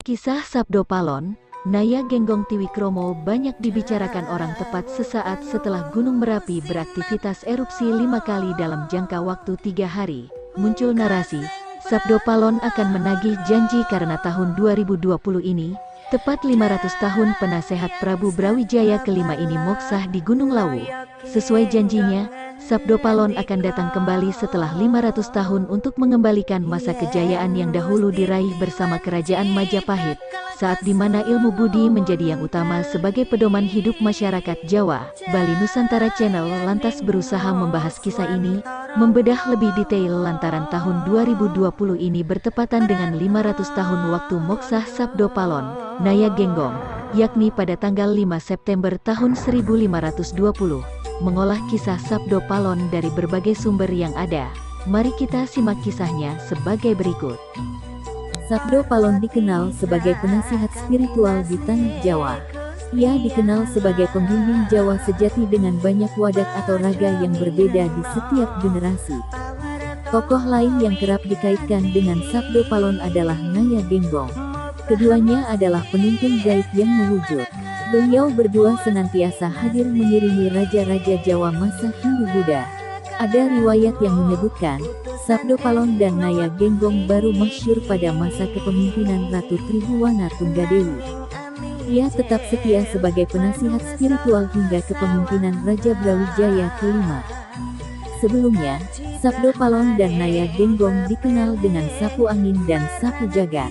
Kisah Sabdo Palon, Naya Genggong Tiwikromo banyak dibicarakan orang tepat sesaat setelah Gunung Merapi beraktivitas erupsi 5 kali dalam jangka waktu 3 hari. Muncul narasi, Sabdo Palon akan menagih janji karena tahun 2020 ini, tepat 500 tahun penasehat Prabu Brawijaya kelima ini moksah di Gunung Lawu. Sesuai janjinya, Sabdo Palon akan datang kembali setelah 500 tahun untuk mengembalikan masa kejayaan yang dahulu diraih bersama Kerajaan Majapahit, saat di mana ilmu budi menjadi yang utama sebagai pedoman hidup masyarakat Jawa. Bali Nusantara Channel lantas berusaha membahas kisah ini, membedah lebih detail lantaran tahun 2020 ini bertepatan dengan 500 tahun waktu moksah Sabdo Palon, Naya Genggong, yakni pada tanggal 5 September tahun 1520. Mengolah kisah Sabdo Palon dari berbagai sumber yang ada. Mari kita simak kisahnya sebagai berikut. Sabdo Palon dikenal sebagai penasihat spiritual di tanah Jawa. Ia dikenal sebagai pembimbing Jawa sejati dengan banyak wadah atau raga yang berbeda di setiap generasi. Tokoh lain yang kerap dikaitkan dengan Sabdo Palon adalah Naya Genggong. Keduanya adalah penuntun gaib yang mewujud. Beliau berdua senantiasa hadir mengiringi raja-raja Jawa masa Hindu-Buddha. Ada riwayat yang menyebutkan, Sabdo Palon dan Naya Genggong baru masyhur pada masa kepemimpinan Ratu Tribhuwana Tunggadewi. Ia tetap setia sebagai penasihat spiritual hingga kepemimpinan Raja Brawijaya kelima. Sebelumnya, Sabdo Palon dan Naya Genggong dikenal dengan sapu angin dan sapu jagat.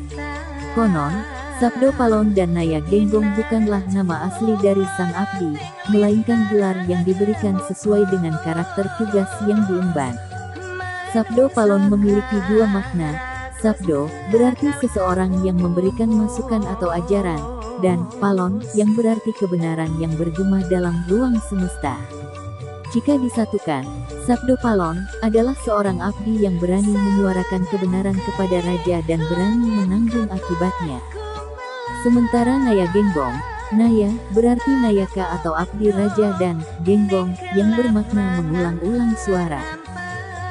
Konon, Sabdo Palon dan Naya Genggong bukanlah nama asli dari sang abdi, melainkan gelar yang diberikan sesuai dengan karakter tugas yang diemban. Sabdo Palon memiliki dua makna. Sabdo berarti seseorang yang memberikan masukan atau ajaran, dan Palon yang berarti kebenaran yang bergema dalam ruang semesta. Jika disatukan, Sabdo Palon adalah seorang abdi yang berani menyuarakan kebenaran kepada raja dan berani menanggung akibatnya. Sementara Naya Genggong, Naya berarti Nayaka atau abdi raja dan Genggong yang bermakna mengulang-ulang suara.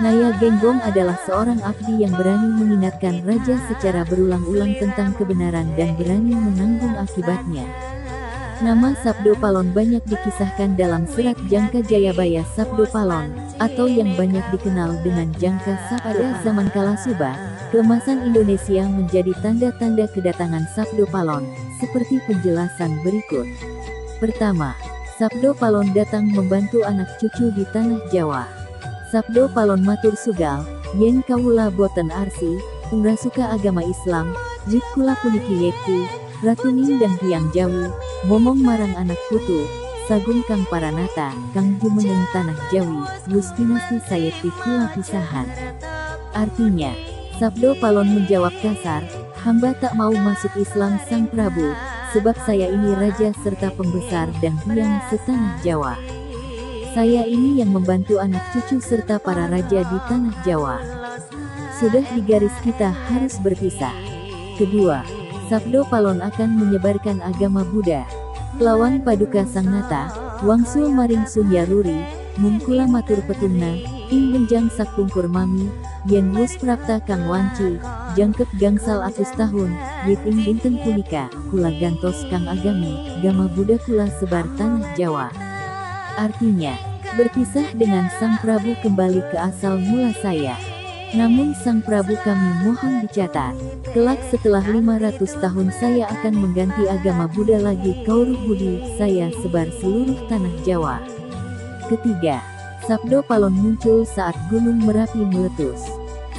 Naya Genggong adalah seorang abdi yang berani mengingatkan raja secara berulang-ulang tentang kebenaran dan berani menanggung akibatnya. Nama Sabdo Palon banyak dikisahkan dalam serat Jangka Jayabaya Sabdo Palon, atau yang banyak dikenal dengan Jangka Sabdo. Pada zaman Kala Subah, keemasan Indonesia menjadi tanda-tanda kedatangan Sabdo Palon, seperti penjelasan berikut. Pertama, Sabdo Palon datang membantu anak cucu di tanah Jawa. Sabdo Palon matur sugal, yen kawula boten arsi, ungrasuka agama Islam, jit kula puniki yekti, ratuning dan tiang Jawi, ngomong marang anak putu, sagung kang paranata, kang jumeneng tanah Jawi, wus dinasti sayekti kula pisahan. Artinya, Sabdo Palon menjawab kasar, hamba tak mau masuk Islam sang Prabu, sebab saya ini raja serta pembesar dan tiang setanah Jawa. Saya ini yang membantu anak cucu serta para raja di tanah Jawa. Sudah di garis kita harus berpisah. Kedua, Sabdo Palon akan menyebarkan agama Buddha. Lawan paduka sang nata, wangsul maring sunyaruri, mungkula matur petungna, ing benjang sakpungkur mami, yen wus prapta kang wanci, jangkep gangsal atus tahun, yit ing dinten punika, kula gantos kang agami, gama Buddha kula sebar tanah Jawa. Artinya, berpisah dengan sang Prabu kembali ke asal mula saya. Namun sang Prabu kami mohon dicatat, kelak setelah 500 tahun saya akan mengganti agama Buddha lagi kauruh budi, saya sebar seluruh tanah Jawa. Ketiga, Sabdo Palon muncul saat Gunung Merapi meletus.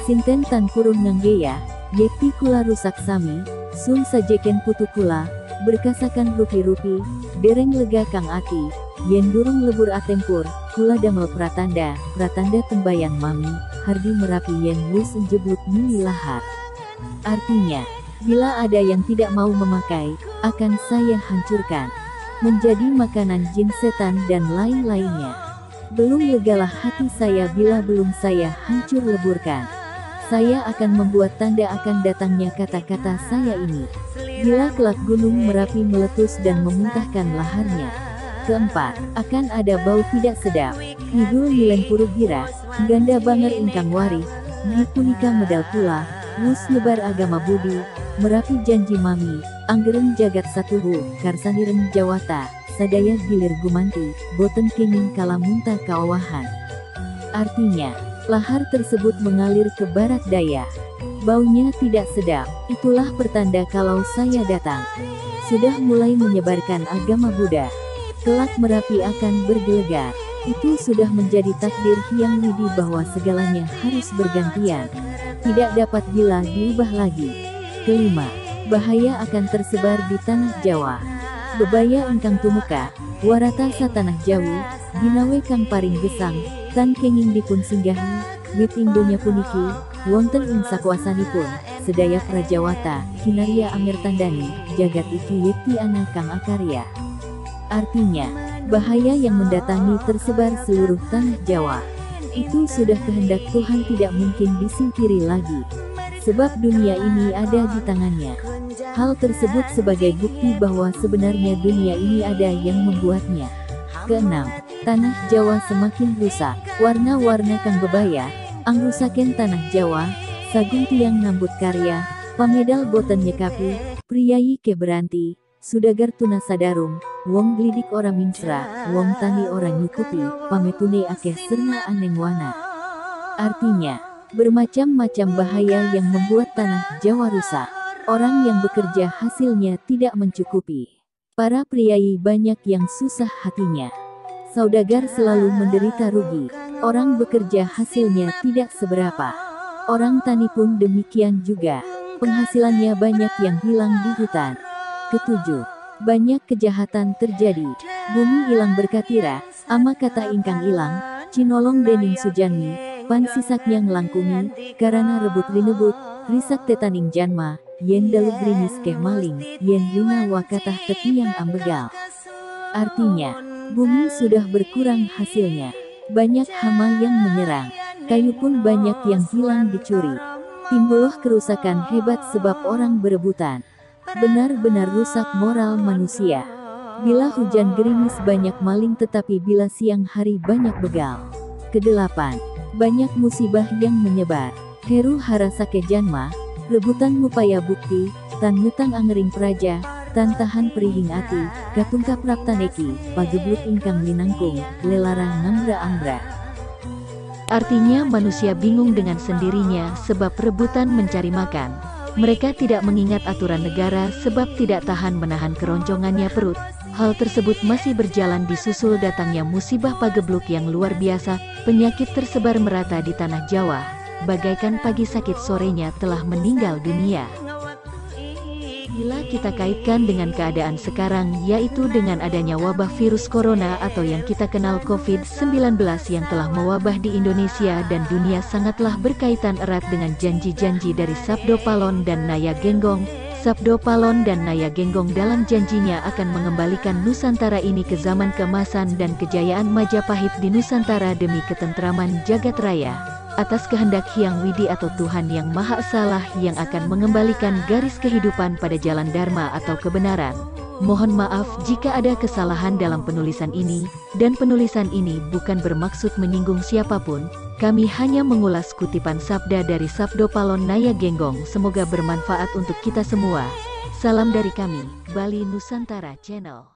Sinten tan purun nganggeya, yekti kula rusak sami, sun sajeken putu kula, berkasakan rupi-rupi, dereng lega kang ati, yen durung lebur atempur, kula damel pratanda tembayang mami, hardi Merapi yen wus enjebluk mili lahar. Artinya, bila ada yang tidak mau memakai, akan saya hancurkan, menjadi makanan jin setan dan lain-lainnya. Belum legalah hati saya bila belum saya hancur leburkan. Saya akan membuat tanda akan datangnya kata-kata saya ini, bila kelak Gunung Merapi meletus dan memuntahkan laharnya. Keempat, akan ada bau tidak sedap. Ngidul nileng puru gira, ganda banger ingkang wari, di punika medal pula, wus nyebar agama budi, Merapi janji mami, anggereng jagat satuhu, karsanireng jawata, sadaya gilir gumanti, boten kenging kalamunta kaowahan. Artinya, lahar tersebut mengalir ke barat daya. Baunya tidak sedap, itulah pertanda kalau saya datang. Sudah mulai menyebarkan agama Buddha. Kelak Merapi akan bergelegar. Itu sudah menjadi takdir Hyang Widi bahwa segalanya harus bergantian. Tidak dapat bila diubah lagi. Kelima, bahaya akan tersebar di tanah Jawa. Bebaya engkang tumuka, warata sa tanah Jawi, ginawe kang paring gesang, tan kenging dipun singgahi, wit indonya puniki, wonten ing sakuasanipun, sedaya prajawata, kinarya amir tandani, jagat iki yekti ana kang akarya. Artinya, bahaya yang mendatangi tersebar seluruh tanah Jawa. Itu sudah kehendak Tuhan, tidak mungkin disingkiri lagi. Sebab dunia ini ada di tangannya. Hal tersebut sebagai bukti bahwa sebenarnya dunia ini ada yang membuatnya. Keenam, tanah Jawa semakin rusak. Warna-warna kang bebaya, angrusaken tanah Jawa, sagung tiang nambut karya, pamedal boten nyekapi, priyayi ke beranti, sudagar tuna sadarum, wong glidik ora mingsra, wong tani ora nyukupi, pametune akeh serna aneng wana. Artinya, bermacam-macam bahaya yang membuat tanah Jawa rusak. Orang yang bekerja hasilnya tidak mencukupi. Para priyayi banyak yang susah hatinya. Saudagar selalu menderita rugi. Orang bekerja hasilnya tidak seberapa. Orang tani pun demikian juga. Penghasilannya banyak yang hilang di hutan. Ketujuh, banyak kejahatan terjadi. Bumi ilang berkatira, ama kata ingkang ilang, cinolong dening sujanmi, pan sisak yang langkumi, karena rebut rinebut, risak tetaning janma, yen dalu grimis keh maling, yen rina wakatah tepi yang ambegal. Artinya, bumi sudah berkurang hasilnya. Banyak hama yang menyerang, kayu pun banyak yang hilang dicuri. Timbullah kerusakan hebat sebab orang berebutan. Benar-benar rusak moral manusia. Bila hujan gerimis banyak maling, tetapi bila siang hari banyak begal. Kedelapan, banyak musibah yang menyebar. Heru harasake janma, rebutan mupaya bukti, tan ngutang angering praja, tan tahan perihing ati, katungkap raptaneki, pagebluk ingkang linangkung, lelarang ngamra-ambra. Artinya manusia bingung dengan sendirinya sebab rebutan mencari makan. Mereka tidak mengingat aturan negara sebab tidak tahan menahan keroncongannya perut. Hal tersebut masih berjalan disusul datangnya musibah pagebluk yang luar biasa. Penyakit tersebar merata di tanah Jawa. Bagaikan pagi sakit sorenya telah meninggal dunia. Bila kita kaitkan dengan keadaan sekarang, yaitu dengan adanya wabah virus corona atau yang kita kenal COVID-19 yang telah mewabah di Indonesia dan dunia, sangatlah berkaitan erat dengan janji-janji dari Sabdo Palon dan Naya Genggong. Sabdo Palon dan Naya Genggong dalam janjinya akan mengembalikan Nusantara ini ke zaman keemasan dan kejayaan Majapahit di Nusantara demi ketentraman jagat raya. Atas kehendak Hyang Widi atau Tuhan Yang Maha Esa yang akan mengembalikan garis kehidupan pada jalan dharma atau kebenaran. Mohon maaf jika ada kesalahan dalam penulisan ini, dan penulisan ini bukan bermaksud menyinggung siapapun. Kami hanya mengulas kutipan sabda dari Sabdo Palon Naya Genggong. Semoga bermanfaat untuk kita semua. Salam dari kami, Bali Nusantara Channel.